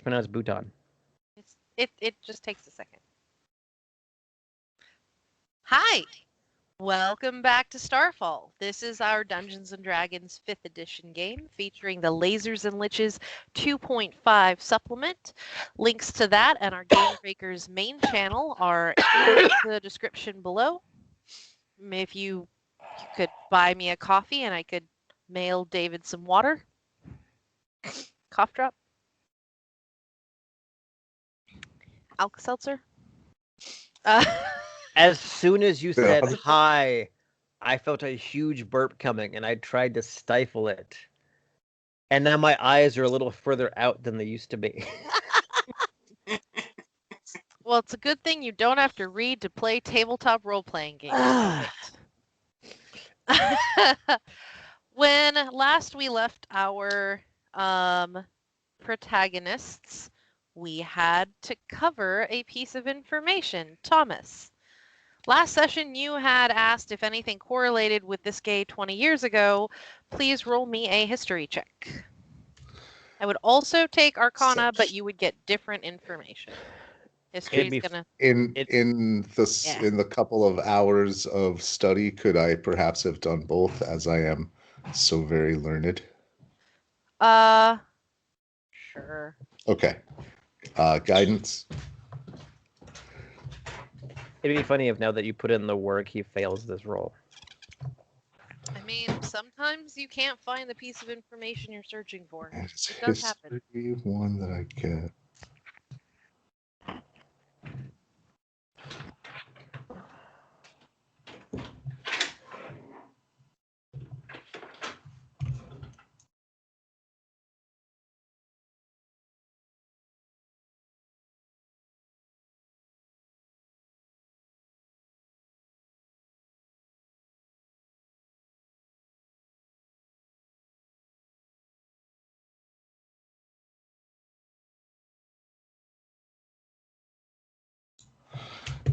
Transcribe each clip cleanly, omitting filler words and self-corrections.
It's pronounced Bhutan. It just takes a second. Hi! Welcome back to Starfall. This is our Dungeons & Dragons 5th edition game featuring the Lasers and Liches 2.5 supplement. Links to that and our Game Breakers main channel are in the description below. If you could buy me a coffee and I could mail David some water. Cough drop. Alka-Seltzer. As soon as you said hi, I felt a huge burp coming, and I tried to stifle it. And now my eyes are a little further out than they used to be. Well, it's a good thing you don't have to read to play tabletop role-playing games. When last we left our protagonists, we had to cover a piece of information. Thomas, last session you had asked if anything correlated with this gay 20 years ago. Please roll me a history check. I would also take Arcana, but you would get different information. History is gonna in the couple of hours of study. Could I perhaps have done both, as I am so very learned? Sure. Okay. Guidance. It'd be funny if now that you put in the work, he fails this roll. I mean, sometimes you can't find the piece of information you're searching for. It's It does happen. One that I get.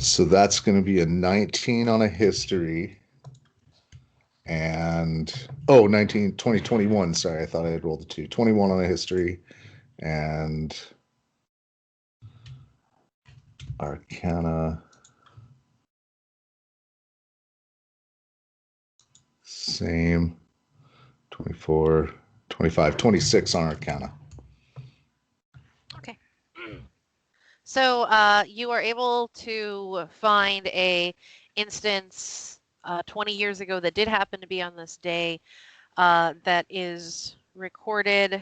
So that's going to be a 19 on a history. And, 19, 20, 21. Sorry, I thought I had rolled a 2. 21 on a history. And Arcana. Same. 24, 25, 26 on Arcana. Okay. So you are able to find a instance 20 years ago that did happen to be on this day that is recorded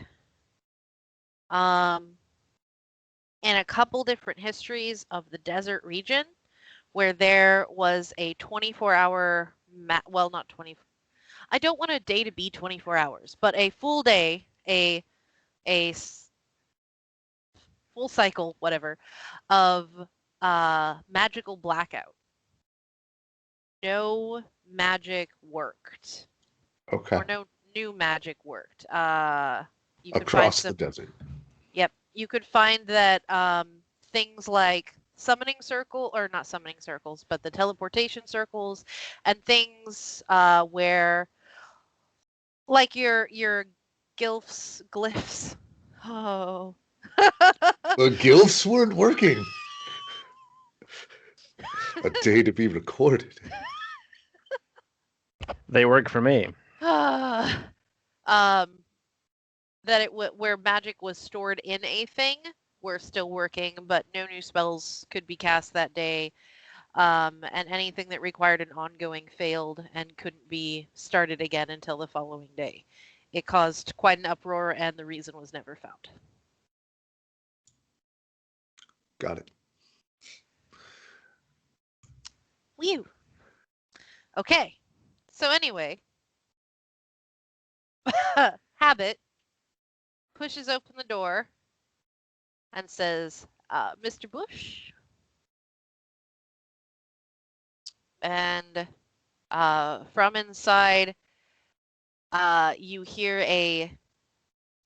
in a couple different histories of the desert region where there was a 24-hour, well, not 20. I don't want a day to be 24 hours, but a full day, a full cycle, whatever, of magical blackout. No magic worked. Okay. Or no new magic worked. You could Across find the desert. Yep. You could find that things like summoning circle, or not summoning circles, but the teleportation circles and things where, like your glyphs. Oh. The gilfs weren't working. A day to be recorded. They work for me. That where magic was stored in a thing were still working, but no new spells could be cast that day, and anything that required an ongoing failed and couldn't be started again until the following day. It caused quite an uproar, and the reason was never found. Got it. Whew. Okay. So anyway, Habit pushes open the door and says, Mr. Bush? And from inside, you hear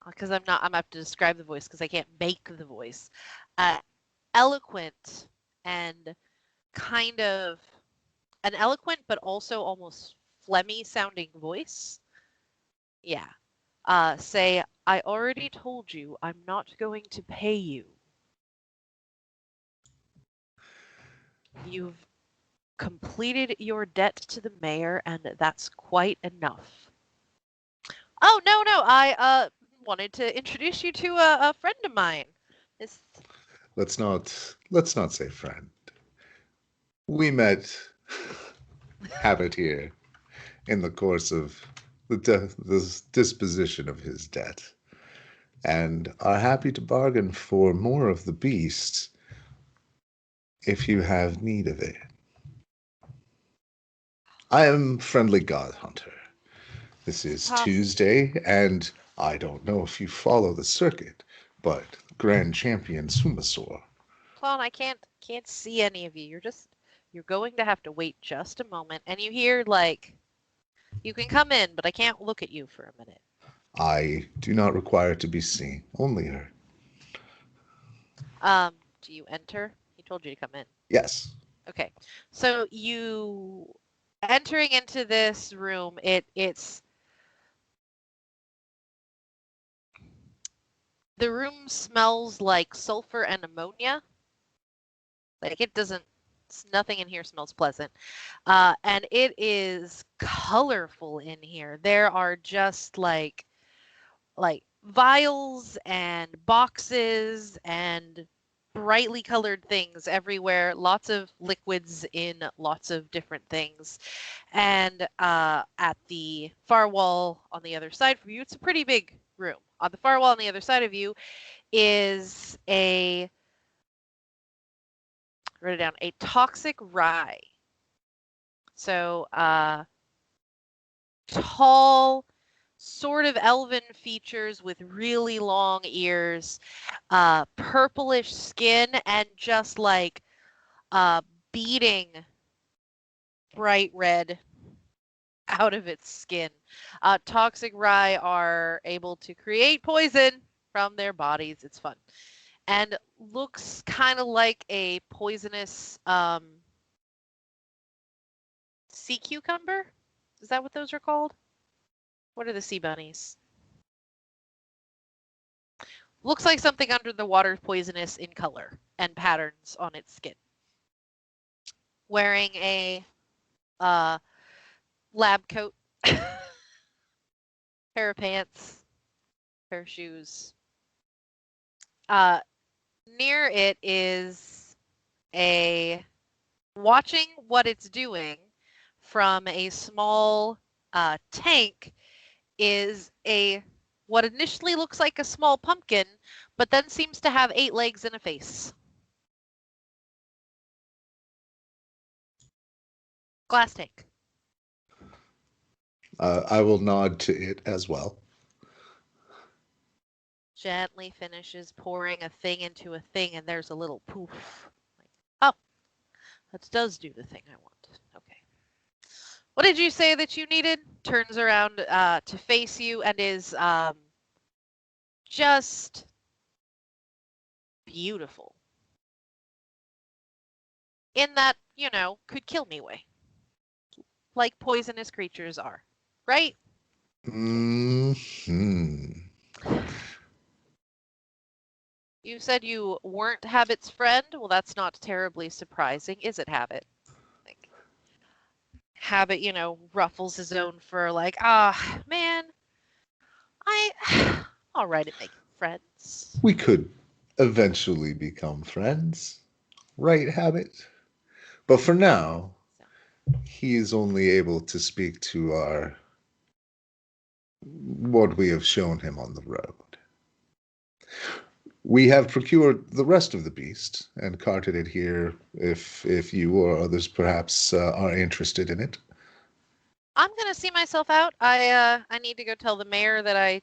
because I'm have to describe the voice because I can't make the voice, eloquent and kind of an eloquent but also almost phlegmy sounding voice. Yeah. Say, I already told you I'm not going to pay you. You've completed your debt to the mayor, and that's quite enough. Oh, no, I wanted to introduce you to a friend of mine. This... Let's not say friend. We met Habit here in the course of the disposition of his debt, and are happy to bargain for more of the beast if you have need of it. I am Friendly God Hunter. This is Tuesday, and I don't know if you follow the circuit, but Grand Champion Sumasaur. Clown, I can't see any of you. You're going to have to wait just a moment, and you hear, like, you can come in, but I can't look at you for a minute. I do not require to be seen, only heard. Do you enter? He told you to come in. Yes. Okay. So you entering into this room, it's the room smells like sulfur and ammonia. Like nothing in here smells pleasant. And it is colorful in here. There are just like vials and boxes and brightly colored things everywhere, lots of liquids in lots of different things. And at the far wall on the other side from you, it's a pretty big room. On the far wall on the other side of you is write it down, a toxic rye. So tall, sort of elven features with really long ears, purplish skin, and just like beating bright red out of its skin. Toxic rye are able to create poison from their bodies. It's fun. And looks kind of like a poisonous sea cucumber. Is that what those are called? What are the sea bunnies? Looks like something under the water poisonous in color and patterns on its skin. Wearing a lab coat, pair of pants, pair of shoes. Near it is watching what it's doing from a small tank is what initially looks like a small pumpkin, but then seems to have 8 legs and a face. Glass tank. I will nod to it as well. Gently finishes pouring a thing into a thing, and there's a little poof. Oh, that does do the thing I want. Okay. What did you say that you needed? Turns around to face you and is just beautiful. In that, could kill me way. Like poisonous creatures are. Right? Mm-hmm. You said you weren't Habit's friend? Well, that's not terribly surprising, is it, Habit? Like, Habit, ruffles his own fur like, man, all right at making friends. We could eventually become friends, right, Habit? But for now, he is only able to speak to what we have shown him on the road. We have procured the rest of the beast and carted it here if you or others perhaps are interested in it. I'm gonna see myself out. I need to go tell the mayor that I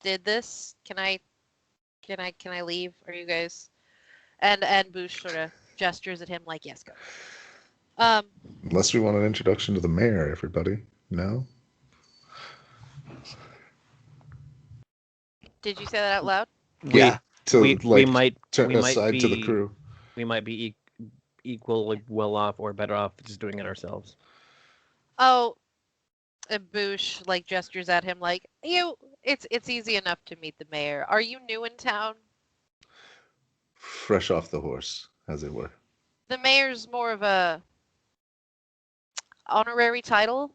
did this. Can I leave? Are you guys? And BOOSH sort of gestures at him like, yes, go. Unless we want an introduction to the mayor, everybody. No? Did you say that out loud? Yeah. We might turn aside be, to the crew. We might be equally well off or better off just doing it ourselves. Oh, and BOOSH like gestures at him like, you It's easy enough to meet the mayor. Are you new in town? Fresh off the horse, as it were. The mayor's more of a honorary title.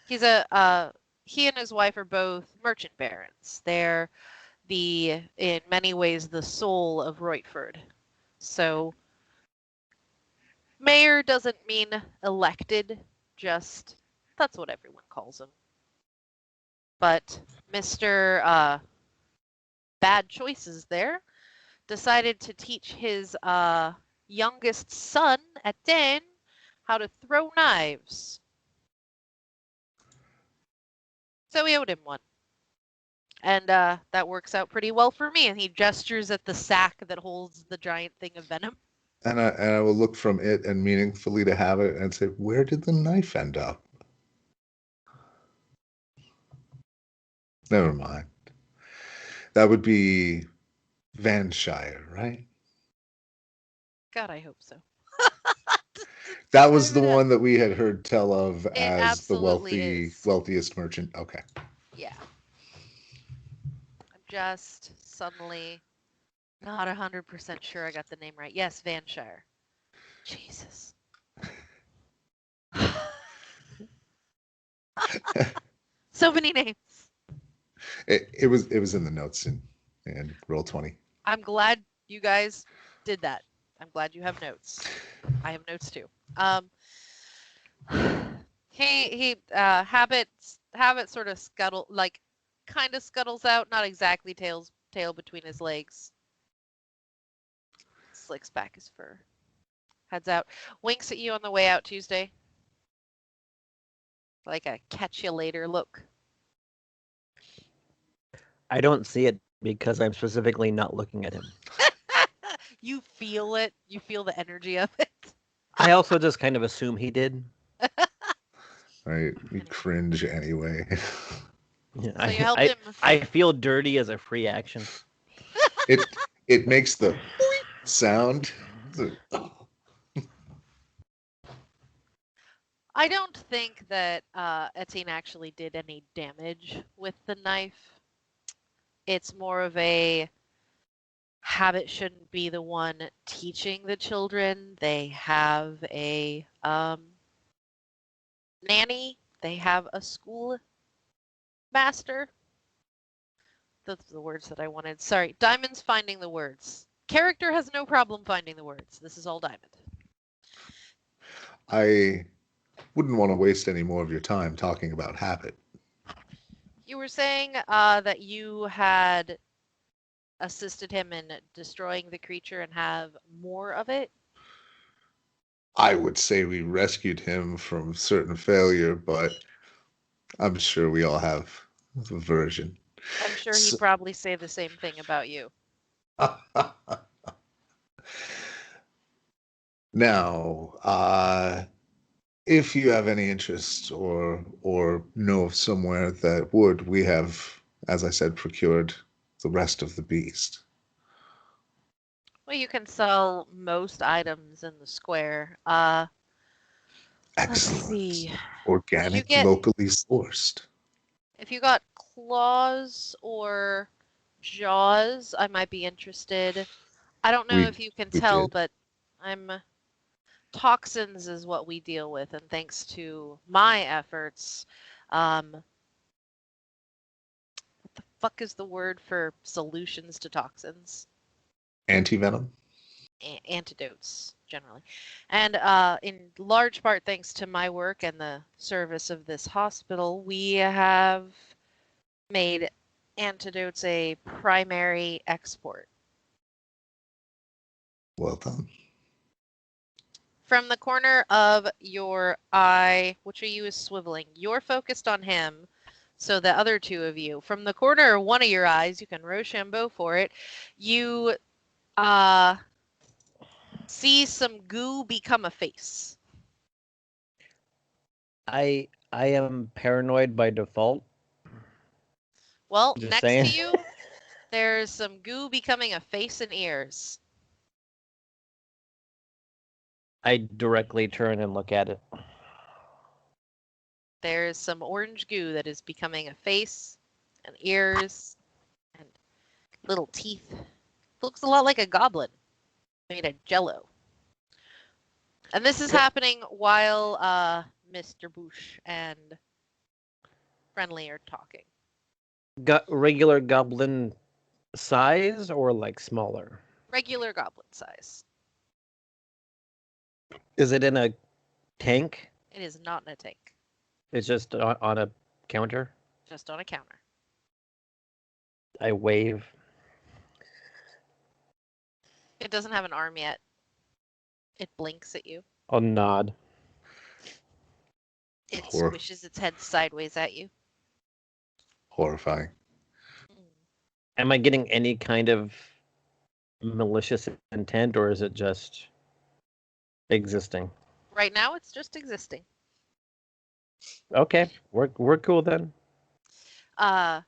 He's he and his wife are both merchant barons. They're in many ways the soul of Roytford. So mayor doesn't mean elected, just that's what everyone calls him. But Mr. Bad Choices there decided to teach his youngest son at 10 how to throw knives. So we owed him one. And that works out pretty well for me. And he gestures at the sack that holds the giant thing of venom. And I will look from it and meaningfully to have it and say, where did the knife end up? Never mind. That would be Vanshire, right? God, I hope so. That was the one that we had heard tell of It as the absolutely is. wealthiest merchant. Okay. Yeah. I'm just suddenly not 100% sure I got the name right. Yes, Vanshire. Jesus. So many names. It was in the notes in Roll20. I'm glad you guys did that. I'm glad you have notes. I have notes too. He Habit sort of kind of scuttles out, not exactly tail between his legs. Slicks back his fur. Heads out. Winks at you on the way out Tuesday. Like a catch you later look. I don't see it because I'm specifically not looking at him. You feel it. You feel the energy of it. I also just kind of assume he did. Right? We cringe anyway. So you helped him. I feel dirty as a free action. It makes the sound. I don't think that Etienne actually did any damage with the knife. It's more of a Habit shouldn't be the one teaching the children. They have a nanny. They have a school master. Those are the words that I wanted. Sorry, Diamond's finding the words. Character has no problem finding the words. This is all Diamond. I wouldn't want to waste any more of your time talking about Habit. You were saying that you had assisted him in destroying the creature and have more of it? I would say we rescued him from certain failure, but I'm sure we all have a version. I'm sure he'd probably say the same thing about you. Now, if you have any interest or know of somewhere that would, we have, as I said, procured the rest of the beast. Well, you can sell most items in the square. Excellent. Let's see. Organic, locally sourced. If you got claws or jaws, I might be interested. I don't know if you can tell, but toxins is what we deal with, and thanks to my efforts, what the fuck is the word for solutions to toxins? Antivenom? Antidotes, generally. And in large part thanks to my work and the service of this hospital, we have made antidotes a primary export. Well done. From the corner of your eye, which of you is swiveling? You're focused on him, so the other two of you. From the corner of one of your eyes, you can Rochambeau for it, you see some goo become a face. I am paranoid by default. Well, Just next saying. to you, there's some goo becoming a face and ears. I directly turn and look at it. There's some orange goo that is becoming a face and ears and little teeth. Looks a lot like a goblin made of jello. And this is happening while Mr. Boosh and Friendly are talking. Regular goblin size or like smaller? Regular goblin size. Is it in a tank? It is not in a tank, It's just on a counter? just on a counter. I wave. It doesn't have an arm yet. It blinks at you. I'll nod. It Horror. swishes its head sideways at you. Horrifying. Am I getting any kind of malicious intent, or is it just existing? Right now, it's just existing. Okay, we're cool then. I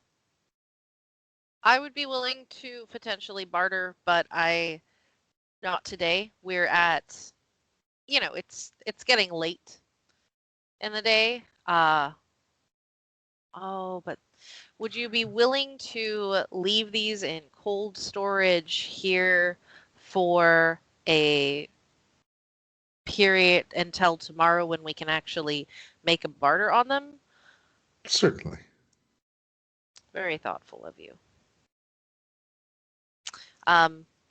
would be willing to potentially barter, but not today. We're at, it's getting late in the day. But would you be willing to leave these in cold storage here for a period until tomorrow when we can actually make a barter on them? Certainly. Very thoughtful of you.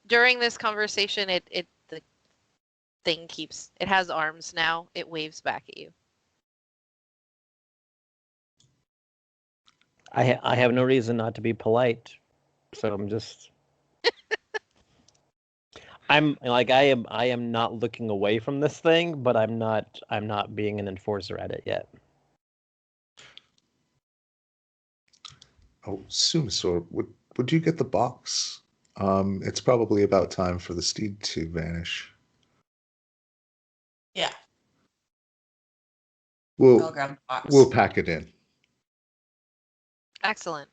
During this conversation, the thing it has arms now. It waves back at you. I have no reason not to be polite, so I'm just. I am not looking away from this thing, but I'm not being an enforcer at it yet. Oh, Sumisor, would you get the box? It's probably about time for the steed to vanish. Yeah, We'll I'll grab the box. we'll pack it in. Excellent.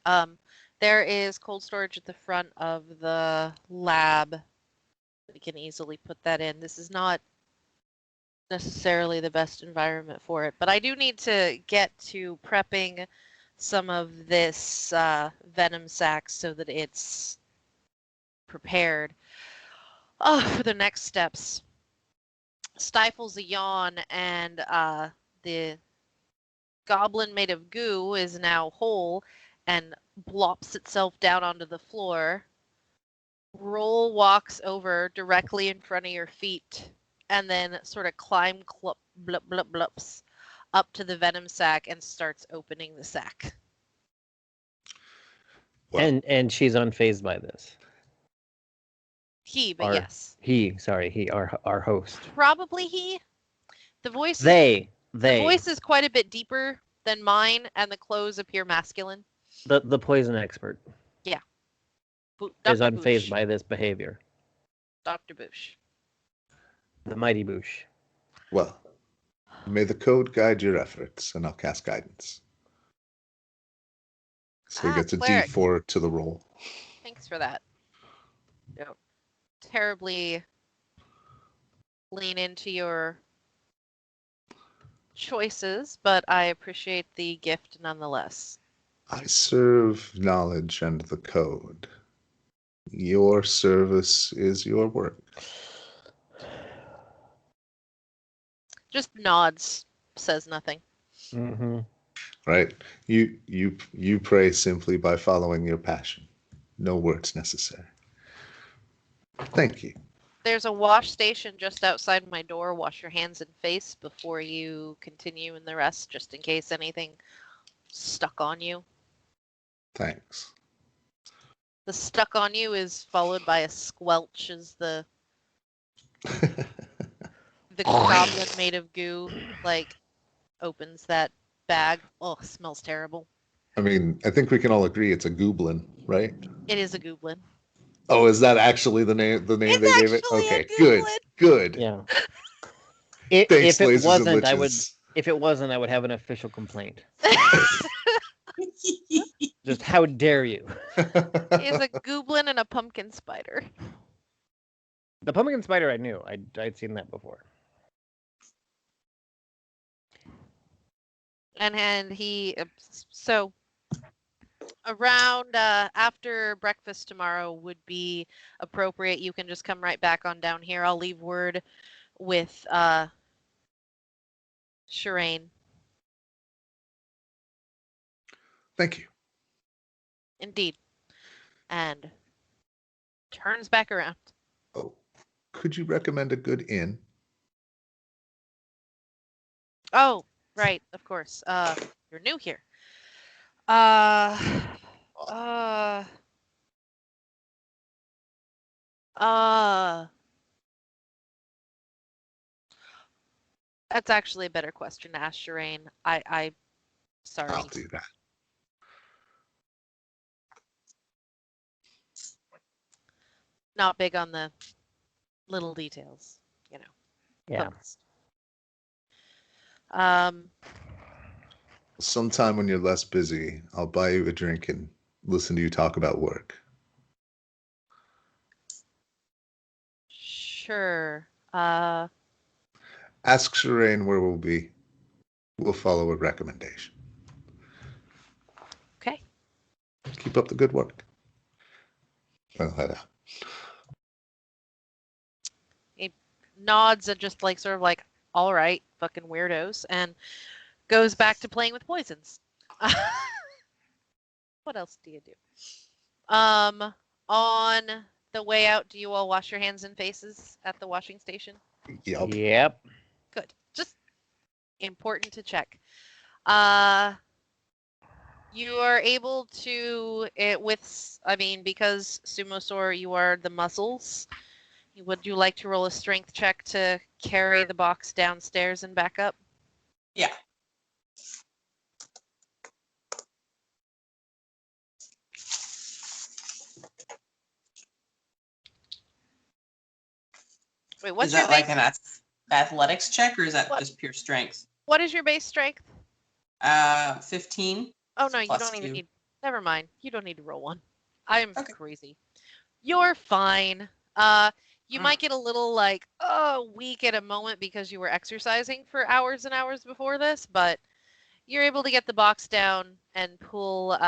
There is cold storage at the front of the lab. We can easily put that in. This is not necessarily the best environment for it, but I do need to get to prepping some of this venom sac so that it's prepared for the next steps. Stifles a yawn, and the goblin made of goo is now whole and plops itself down onto the floor. Roll walks over directly in front of your feet and then sort of blups up to the venom sac and starts opening the sac. Well, And she's unfazed by this. He, but Our- yes. He, our host. Probably he. The voice The the voice is quite a bit deeper than mine, and the clothes appear masculine. the poison expert is Dr. unfazed Boosh. by this behavior. Dr. Boosh. The mighty Boosh. well, may the code guide your efforts, and I'll cast guidance. So he gets a cleric. D4 to the roll. Thanks for that. Don't terribly lean into your choices, but I appreciate the gift nonetheless. I serve knowledge and the code. Your service is your work. Just nods, says nothing. Mm-hmm. Right? You pray simply by following your passion. No words necessary. Thank you. There's a wash station just outside my door. Wash your hands and face before you continue in the rest, just in case anything stuck on you. Thanks. The stuck on you is followed by a squelch as the goblin made of goo opens that bag. Oh, smells terrible. I mean, I think we can all agree it's a goblin, right? It is a goblin. Oh, is that actually the name they gave it? actually a Okay, good. goblin. Good. Yeah. Thanks, If it Lasers and wasn't, Liches. I would have an official complaint. Just how dare you? Is a goblin and a pumpkin spider. The pumpkin spider I knew. I'd seen that before. And he so around after breakfast tomorrow would be appropriate. You can just come right back on down here. I'll leave word with Shireen. Thank you. Indeed. And turns back around. Oh, could you recommend a good inn? Oh, right, of course. You're new here. Uh, that's actually a better question to ask Shireen. Sorry. I'll do that. Not big on the little details, you know. Yeah. Sometime when you're less busy, I'll buy you a drink and listen to you talk about work. Sure. Ask Shireen where we'll be. We'll follow a recommendation. Okay. Keep up the good work. I'll head out. He nods and just like sort of like, all right, fucking weirdos, and goes back to playing with poisons. What else do you do? On the way out, do you all wash your hands and faces at the washing station? Yep. Good. Just important to check. You are able to because Sumosaur, you are the muscles. Would you like to roll a strength check to carry the box downstairs and back up? Yeah. Wait, what's Is your that like base? an athletics check, or is that What? just pure strength? What is your base strength? 15. Oh no, you Plus don't even 2. need. Never mind. You don't need to roll one. I'm Okay. crazy. You're fine. You might get a little like weak at a moment because you were exercising for hours and hours before this, but you're able to get the box down and pull.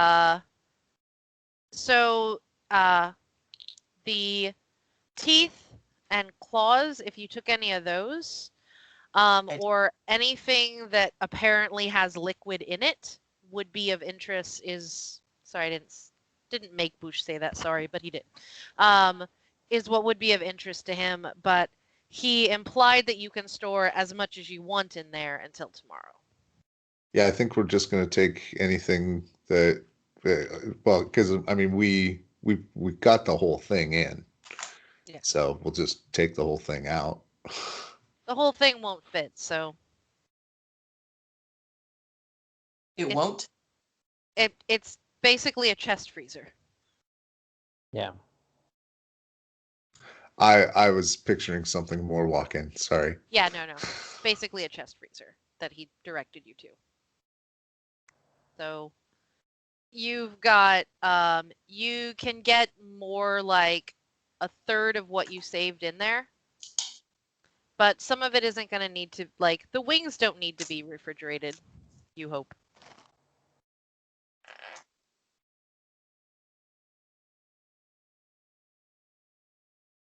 So the teeth and claws, if you took any of those, or anything that apparently has liquid in it, would be of interest. Sorry, I didn't make BOOSH say that. Sorry, but he did. Is what would be of interest to him, but he implied that you can store as much as you want in there until tomorrow. Yeah, I think we're just going to take anything that, well, because I mean we got the whole thing in, Yeah. so we'll just take the whole thing out. The whole thing won't fit, so It won't? it's basically a chest freezer. Yeah. I was picturing something more walk-in. Sorry. Yeah, no. Basically a chest freezer that he directed you to. So you've got you can get more like a third of what you saved in there. But some of it isn't going to need to, like, the wings don't need to be refrigerated, you hope.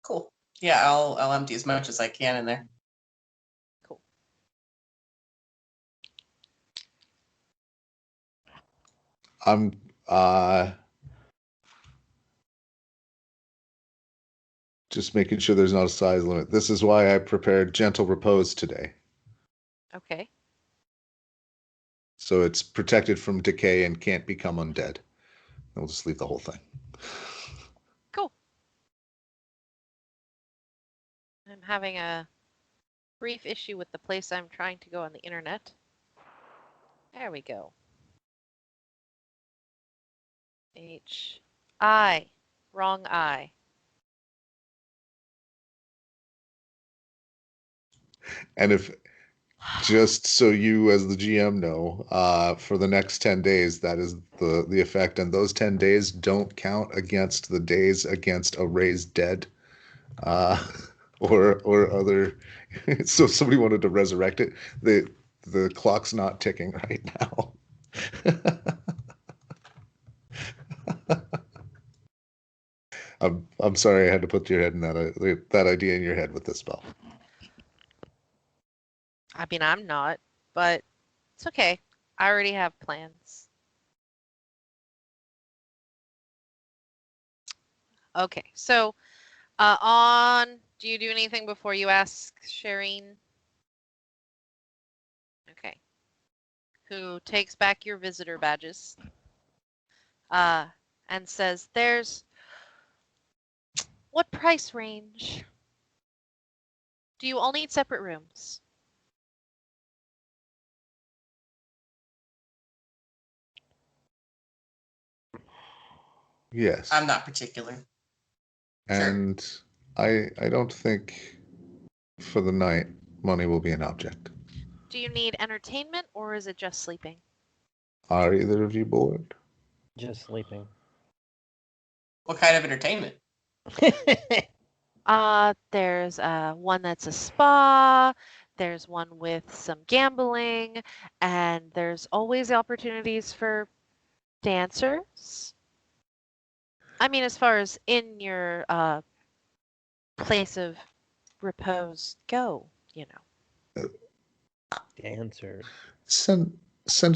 Cool. Yeah, I'll empty as much as I can in there. Cool. I'm just making sure there's not a size limit. This is why I prepared gentle repose today. Okay. So it's protected from decay and can't become undead. We'll just leave the whole thing. Cool. I'm having a brief issue with the place I'm trying to go on the internet. There we go. H-I. Wrong I. And if, just so you as the GM know, for the next 10 days, that is the effect. And those 10 days don't count against the days against a raised dead or other. So if somebody wanted to resurrect it, the clock's not ticking right now. I'm sorry I had to put your head in that idea in your head with this spell. I mean, I'm not, but it's okay. I already have plans. Okay, so do you do anything before you ask Shireen? Okay. Who takes back your visitor badges and says, what price range? Do you all need separate rooms? Yes. I'm not particular. And I don't think for the night money will be an object. Do you need entertainment or is it just sleeping? Are either of you bored? Just sleeping. What kind of entertainment? There's one that's a spa, there's one with some gambling, and there's always opportunities for dancers. I mean, as far as in your place of repose go, you know. Dancers. Send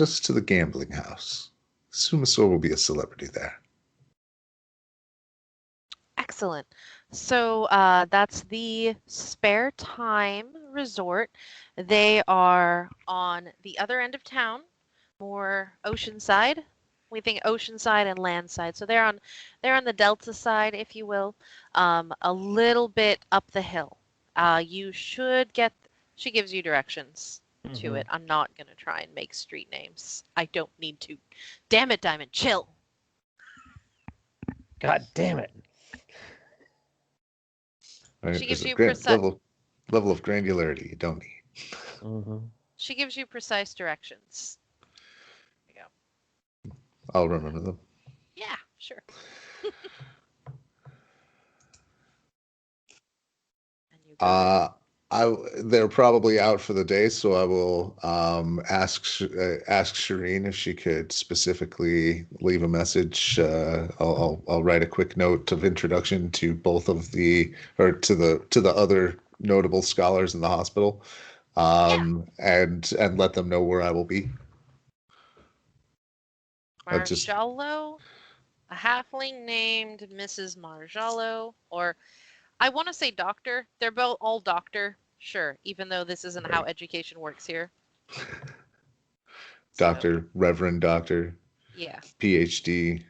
us to the gambling house. Sumasaur will be a celebrity there. Excellent. So that's the Spare Time Resort. They are on the other end of town, more oceanside. We think oceanside and landside. So they're on the delta side, if you will, a little bit up the hill. You should get. She gives you directions to it. I'm not gonna try and make street names. I don't need to. Damn it, Diamond, chill. God damn it. Right? She gives There's a you great level of granularity you don't need. She gives you precise directions. There you go. I'll remember them. Yeah, sure. And you go They're probably out for the day, so I will ask Shireen if she could specifically leave a message. I'll write a quick note of introduction to both of to the other notable scholars in the hospital, and let them know where I will be. Marjallo, a halfling named Mrs. Marjallo, or I want to say doctor. They're both all doctor, sure, even though this isn't how education works here. Doctor, So, Reverend Doctor, yeah. PhD.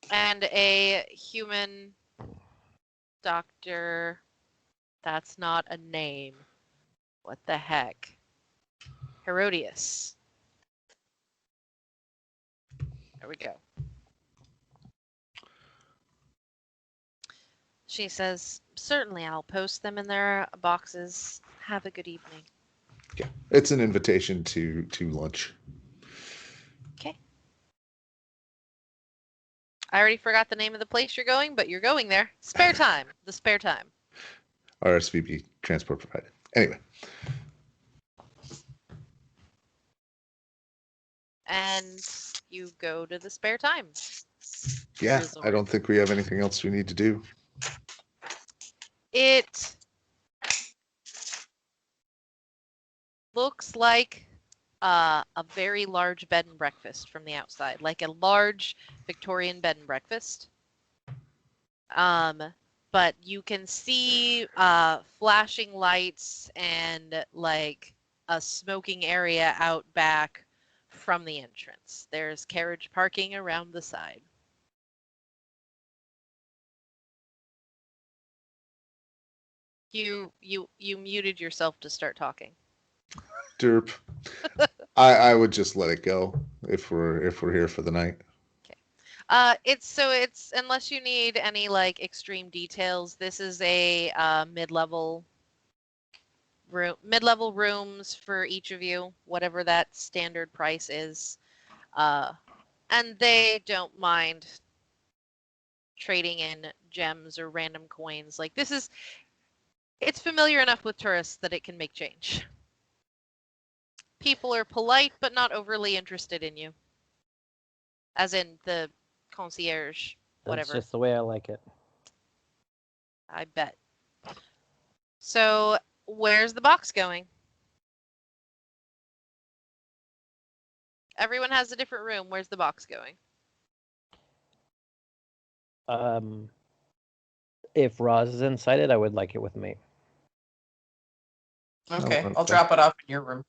And a human doctor. That's not a name. What the heck? Herodias. There we go. She says, certainly I'll post them in their boxes. Have a good evening. Yeah, it's an invitation to lunch. Okay. I already forgot the name of the place you're going, but you're going there. Spare time. The Spare Time. RSVP transport provided. Anyway. And you go to the Spare Time. Yeah, Resort. I don't think we have anything else we need to do. It looks like a very large bed and breakfast from the outside, like a large Victorian bed and breakfast. But you can see flashing lights and like a smoking area out back from the entrance. There's carriage parking around the side. You muted yourself to start talking. Derp. I would just let it go if we're here for the night. Okay. It's unless you need any like extreme details, this is a mid-level rooms for each of you, whatever that standard price is. And they don't mind trading in gems or random coins. Like it's familiar enough with tourists that it can make change. People are polite, but not overly interested in you. As in the concierge whatever. That's just the way I like it. I bet. So, where's the box going? Everyone has a different room. Where's the box going? If Roz is inside it, I would like it with me. Okay, Oh, I'll okay. drop it off in your room.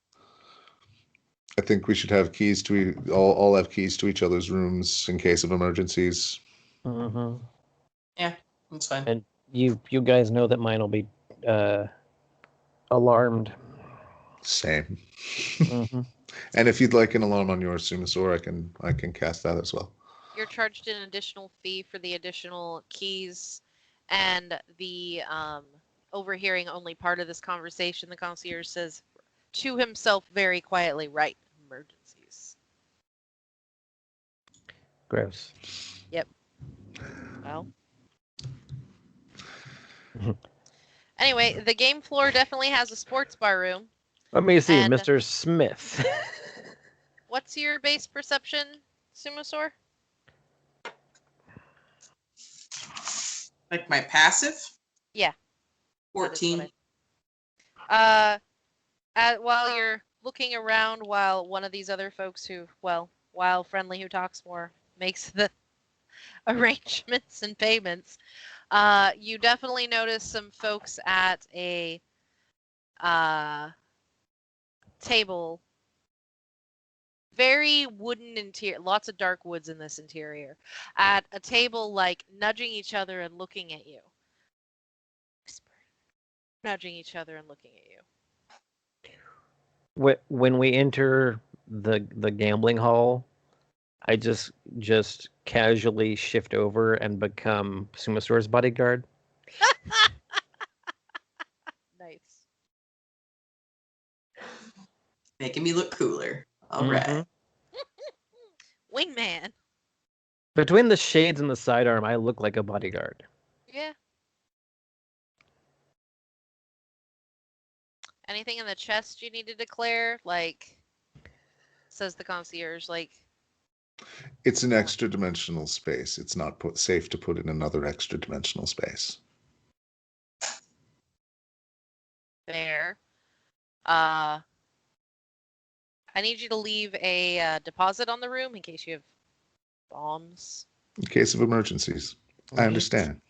I think we should have keys to all have keys to each other's rooms in case of emergencies. Mm-hmm. Yeah, that's fine. And you guys know that mine will be alarmed. Same. Mm-hmm. And if you'd like an alarm on yours, Sumasaur, I can cast that as well. You're charged an additional fee for the additional keys and the overhearing only part of this conversation. The concierge says to himself very quietly, right, emergencies. Gross. Yep. Well. Anyway, the game floor definitely has a sports bar room. Let me see, And- Mr. Smith. What's your base perception, Sumasaur? Like my passive? Yeah. 14. While you're looking around, while one of these other folks while Friendly Who Talks More makes the arrangements and payments, you definitely notice some folks at a table. Very wooden interior, lots of dark woods in this interior. At a table, like nudging each other and looking at you. Nudging each other and looking at you. When we enter the gambling hall, I just casually shift over and become Sumasaur's bodyguard. Nice. Making me look cooler. All Mhm. right. Wingman. Between the shades and the sidearm, I look like a bodyguard. Yeah. Anything in the chest you need to declare? Like, says the concierge, like... It's an extra dimensional space. It's not safe to put in another extra dimensional space. Fair. I need you to leave a deposit on the room in case you have bombs. In case of emergencies. I understand.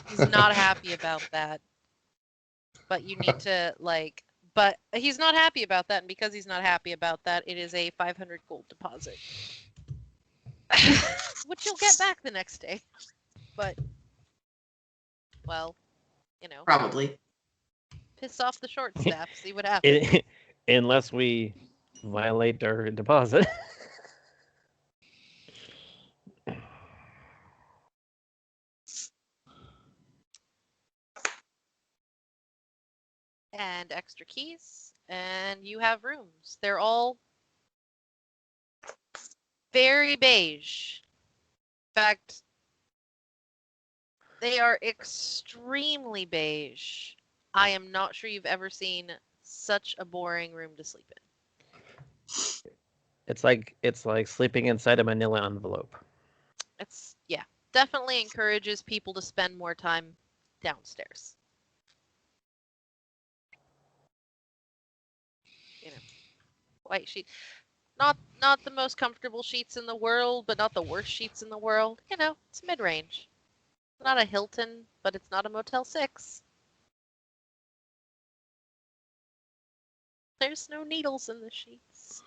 He's not happy about that. But you need to, like... But he's not happy about that, and because he's not happy about that, it is a 500 gold deposit. Which you'll get back the next day. But, well, you know. Probably. Piss off the short staff, see what happens. Unless we violate our deposit. And extra keys, and you have rooms. They're all very beige. In fact, they are extremely beige. I am not sure you've ever seen such a boring room to sleep in. It's like sleeping inside a manila envelope. It's, yeah, definitely encourages people to spend more time downstairs. You know, white sheet. Not the most comfortable sheets in the world, but not the worst sheets in the world. You know, it's mid-range. Not a Hilton, but it's not a Motel 6. There's no needles in the sheets.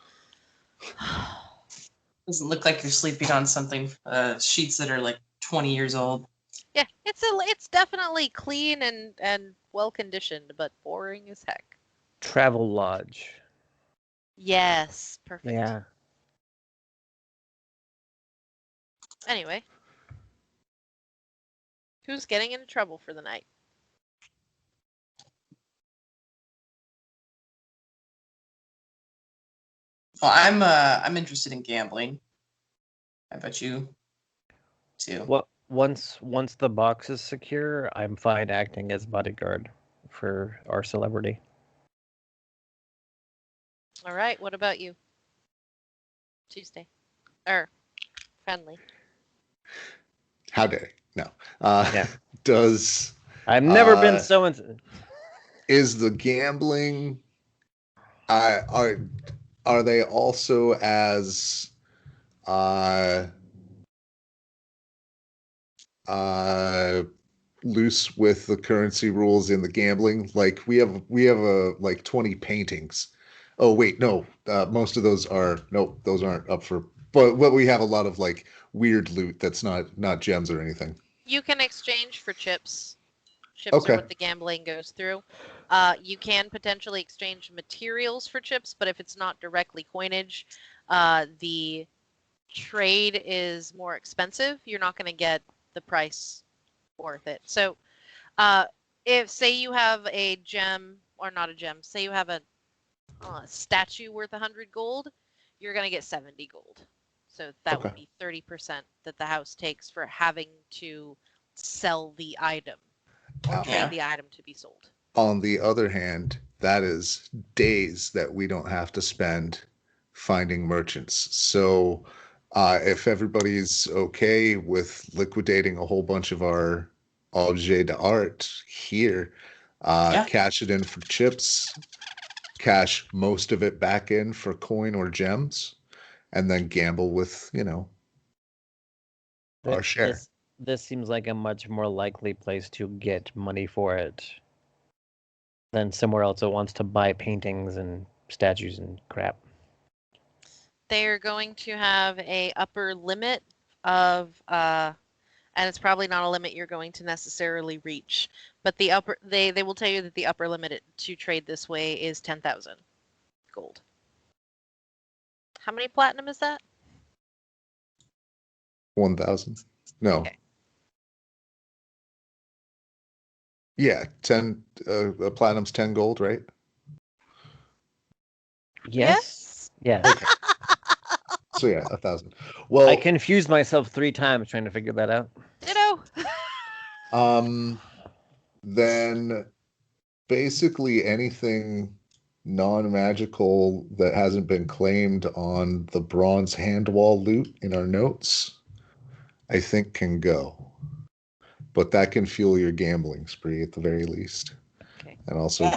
Doesn't look like you're sleeping on something, sheets that are like 20 years old. Yeah, it's definitely clean and well conditioned, but boring as heck. Travel lodge. Yes, perfect. Yeah. Anyway, who's getting into trouble for the night? Well, I'm interested in gambling. How about you too? Well, once the box is secure, I'm fine acting as bodyguard for our celebrity. All right, what about you? Tuesday. Or friendly. How dare you? No. Yeah. Does I've never been so is the gambling are they also as uh uh loose with the currency rules in the gambling? Like we have a like 20 paintings. Oh wait, no. Most of those are nope, those aren't up for, but we have a lot of like weird loot that's not gems or anything. You can exchange for chips. Chips Okay. are what the gambling goes through. You can potentially exchange materials for chips, but if it's not directly coinage, the trade is more expensive. You're not going to get the price worth it. So if, say you have a gem, or not a gem, say you have a statue worth 100 gold, you're going to get 70 gold. So that would be 30% that the house takes for having to sell the item or trade the item to be sold. On the other hand, that is days that we don't have to spend finding merchants. So if everybody's okay with liquidating a whole bunch of our objet d'art here, cash it in for chips, cash most of it back in for coin or gems, and then gamble with, our share. This seems like a much more likely place to get money for it than somewhere else that wants to buy paintings and statues and crap. They're going to have a upper limit of, and it's probably not a limit you're going to necessarily reach, but the upper they will tell you that the upper limit to trade this way is 10,000 gold. How many platinum is that? 1,000? No. Okay. Yeah, 10 platinum's 10 gold, right? Yes. Yes. Okay. So yeah, 1,000. Well, I confused myself 3 times trying to figure that out. Ditto. Then basically anything non-magical that hasn't been claimed on the bronze hand wall loot in our notes, I think can go. But that can fuel your gambling spree at the very least. Okay. And also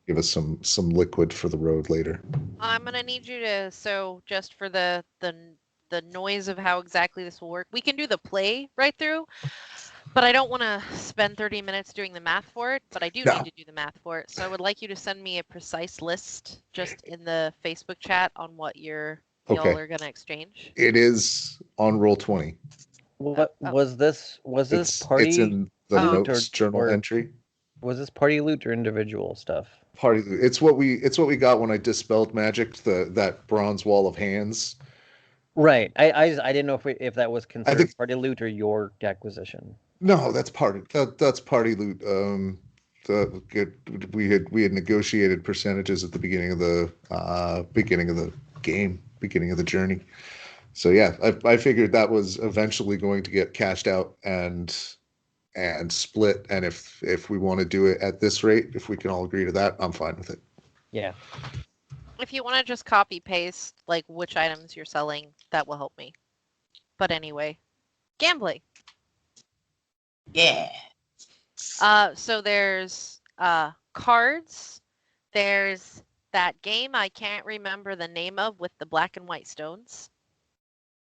give us some liquid for the road later. I'm gonna need you to, so just for the noise of how exactly this will work, we can do the play right through, but I don't want to spend 30 minutes doing the math for it, but I do need to do the math for it. So I would like you to send me a precise list just in the Facebook chat on what y'all are gonna exchange. It is on Roll20. What was this? Was this party? It's in the notes journal entry. Was this party loot or individual stuff? Party loot. It's what we got when I dispelled magic. That bronze wall of hands. Right. I didn't know if that was considered party loot or your acquisition. No, that's party. That's party loot. We had negotiated percentages at the beginning of the game, beginning of the journey. So yeah, I figured that was eventually going to get cashed out and split. And if we want to do it at this rate, if we can all agree to that, I'm fine with it. Yeah. If you want to just copy paste like which items you're selling, that will help me. But anyway, gambling. Yeah. So there's cards. There's that game I can't remember the name of with the black and white stones.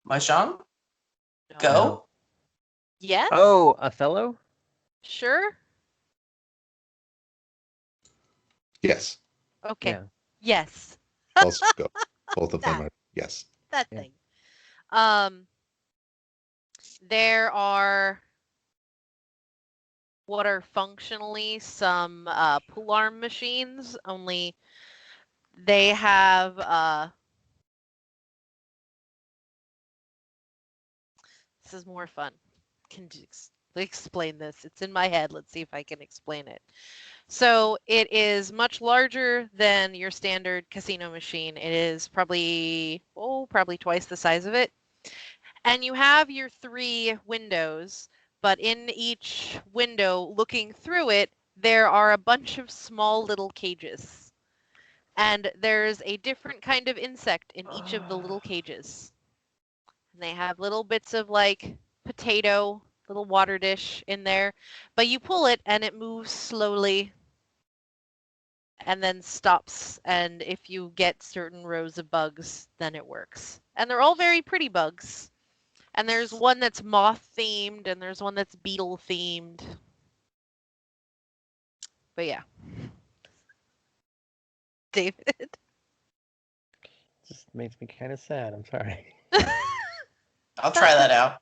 Mahjong? No. Go? Yes? Oh, Othello? Sure? Yes. Okay. Yeah. Yes. Also go. Both of them are yes. That thing. There are what are functionally some pull arm machines, only they have this is more fun. Can you explain this? It's in my head. Let's see if I can explain it. So it is much larger than your standard casino machine. It is probably twice the size of it. And you have your 3 windows, but in each window looking through it, there are a bunch of small little cages. And there's a different kind of insect in each of the little cages. And they have little bits of like potato, little water dish in there. But you pull it and it moves slowly and then stops. And if you get certain rows of bugs, then it works. And they're all very pretty bugs. And there's one that's moth themed and there's one that's beetle themed. But yeah. David. Just makes me kind of sad. I'm sorry. I'll try that out.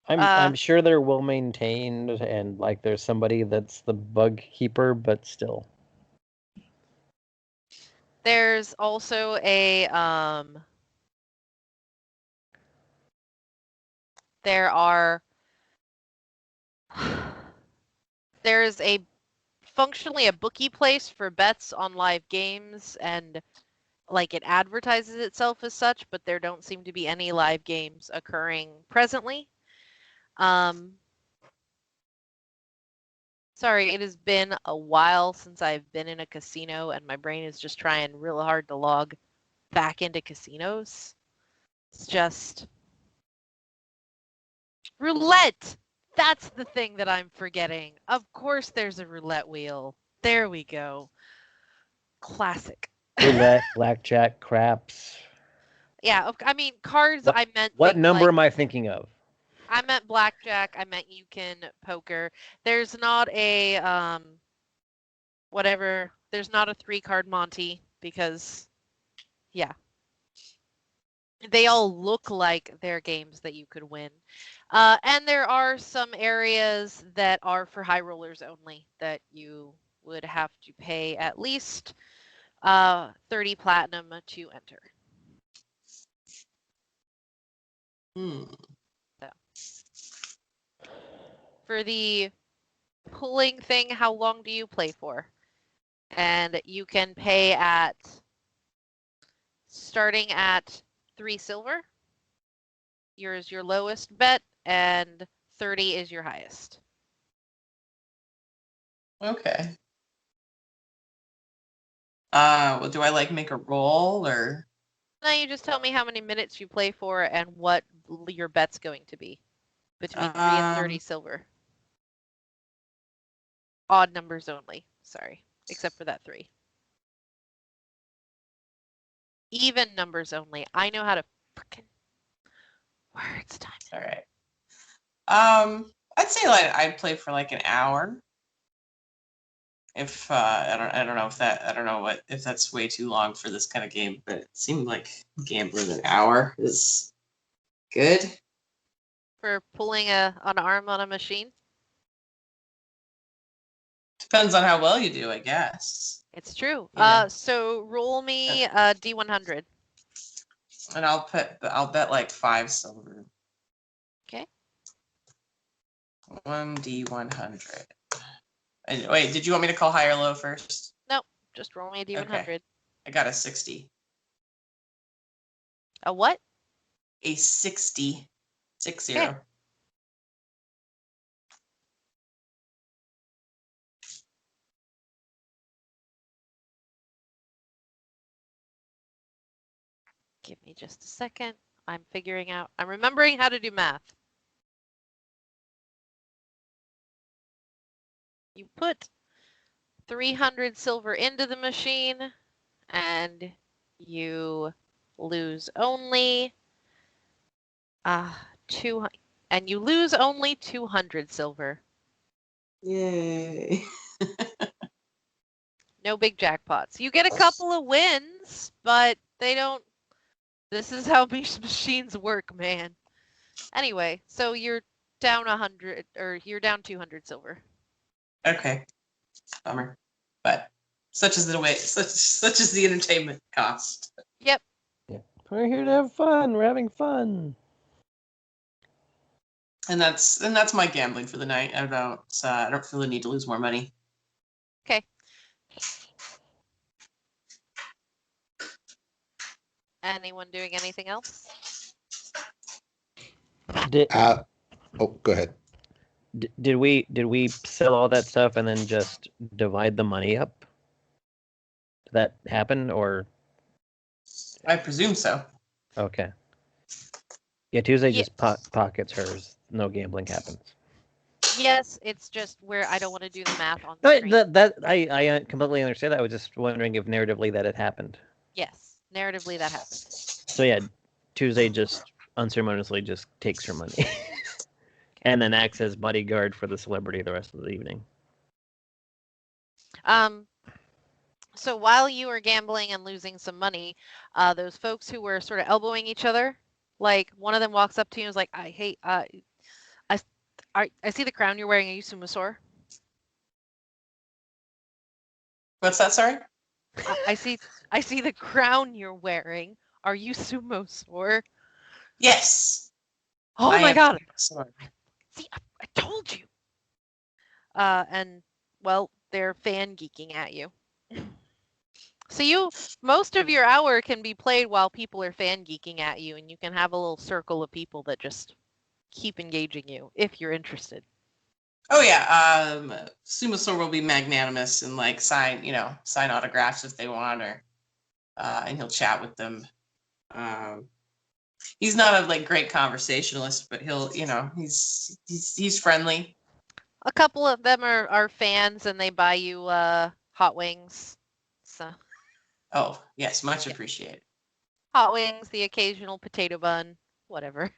I'm sure they're well maintained and like there's somebody that's the bug keeper, but still. There's also a there's a functionally a bookie place for bets on live games, and like it advertises itself as such, but there don't seem to be any live games occurring presently. Sorry, it has been a while since I've been in a casino, and my brain is just trying real hard to log back into casinos. It's just roulette. That's the thing that I'm forgetting. Of course there's a roulette wheel. There we go. Classic. Roulette, blackjack, craps. Yeah, I mean cards. What- I meant What things number like, am I thinking of? I meant blackjack. I meant euchre, poker. There's not a whatever. There's not a 3-card Monty because, yeah, they all look like they're games that you could win. And there are some areas that are for high rollers only that you would have to pay at least 30 platinum to enter. So, for the pulling thing, how long do you play for? And you can pay at starting at 3 silver. Yours your lowest bet, and 30 is your highest. Okay. Well, do I like make a roll or? Now you just tell me how many minutes you play for and what your bet's going to be between 3 and 30 silver. Odd numbers only. Sorry, except for that 3. Even numbers only. I know how to frickin' words time. All right. I'd say like I'd play for like an hour. If I don't know if that's way too long for this kind of game, but it seemed like gambling an hour is good. For pulling an arm on a machine? Depends on how well you do, I guess. It's true. Yeah. So roll me a D100. And I'll bet like 5 silver. Okay. 1D100. And wait, did you want me to call high or low first? Nope. Just roll me a D100. Okay. I got a 60. A what? A 60. 60. Okay. Give me just a second. I'm remembering how to do math. You put 300 silver into the machine and you lose only 200, and you lose only 200 silver. Yay. No big jackpots. You get a couple of wins, but they don't. This is how these machines work, man. Anyway, so you're down 100, or you're down 200 silver. Okay. Bummer. But such is the entertainment cost. Yep. Yeah. We're here to have fun. We're having fun. And that's my gambling for the night. I don't feel the need to lose more money. Okay. Anyone doing anything else? Oh, go ahead. Did we sell all that stuff and then just divide the money up? Did that happen or? I presume so. Okay. Yeah, Tuesday Yeah. just pockets hers. No gambling happens. Yes, it's just where I don't want to do the math on the No, screen. I completely understand that. I was just wondering if narratively that had happened. Yes, narratively that happened. So yeah, Tuesday just unceremoniously just takes her money. And then acts as bodyguard for the celebrity the rest of the evening. So while you were gambling and losing some money, those folks who were sort of elbowing each other, like one of them walks up to you and is like, I see the crown you're wearing. Are you Sumasaur? What's that? Sorry. I see the crown you're wearing. Are you Sumosaur? Yes. Oh I my am god! Sumasaur. See, I told you. And well, they're fan geeking at you. So most of your hour can be played while people are fan geeking at you, and you can have a little circle of people that just keep engaging you if you're interested. Oh yeah. Sumasaur will be magnanimous and like sign autographs if they want, or and he'll chat with them. He's not a like great conversationalist, but he's friendly. A couple of them are fans, and they buy you hot wings. So Oh yes, much Yeah. appreciated. hot wings, the occasional potato bun, whatever.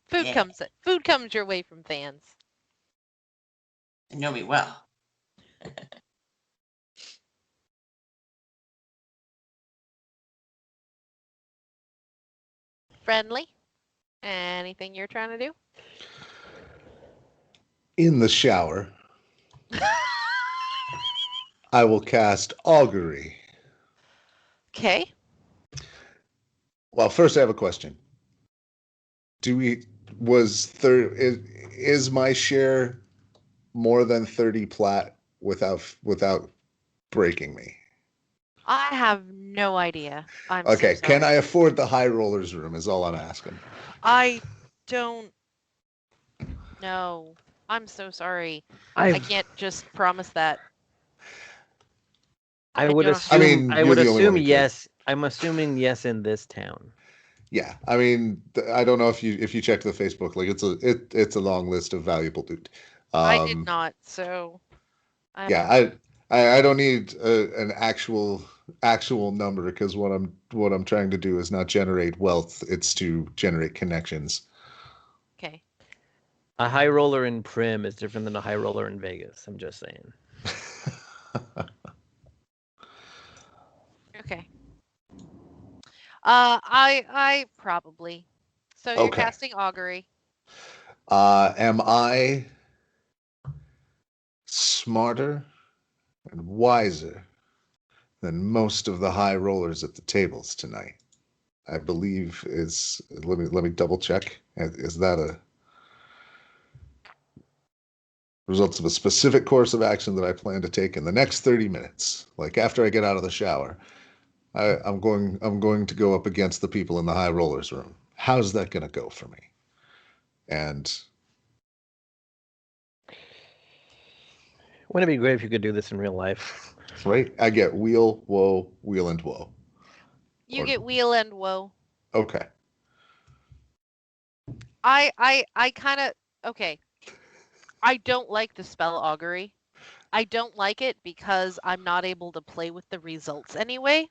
Food Yeah. comes your way from fans. You know me well. Friendly. Anything you're trying to do? In the shower, I will cast augury. Okay. Well, first I have a question. Is my share more than 30 plat without breaking me? I have no idea. I'm Okay, so can sorry. I afford the high rollers room is all I'm asking. I don't know. I'm so sorry. I can't just promise that. I would don't- assume. I mean, I you're would the only one assume who could. yes. I'm assuming yes in this town. Yeah, I mean, I don't know if you check the Facebook, like it's a long list of valuable loot. I did not, so I don't know. Yeah, I don't need an actual number because what I'm trying to do is not generate wealth, it's to generate connections. Okay. A high roller in Prim is different than a high roller in Vegas. I'm just saying. Okay. I probably. So you're Okay. casting augury. Am I smarter and wiser than most of the high rollers at the tables tonight? I believe is let me double check. Is that a results of a specific course of action that I plan to take in the next 30 minutes? Like after I get out of the shower, I'm going to go up against the people in the high rollers room. How's that going to go for me? And Wouldn't it be great if you could do this in real life? right, I get wheel, woe, wheel, and woe. You Or- get wheel and woe. Okay. I kind of okay. I don't like the spell augury. I don't like it because I'm not able to play with the results anyway.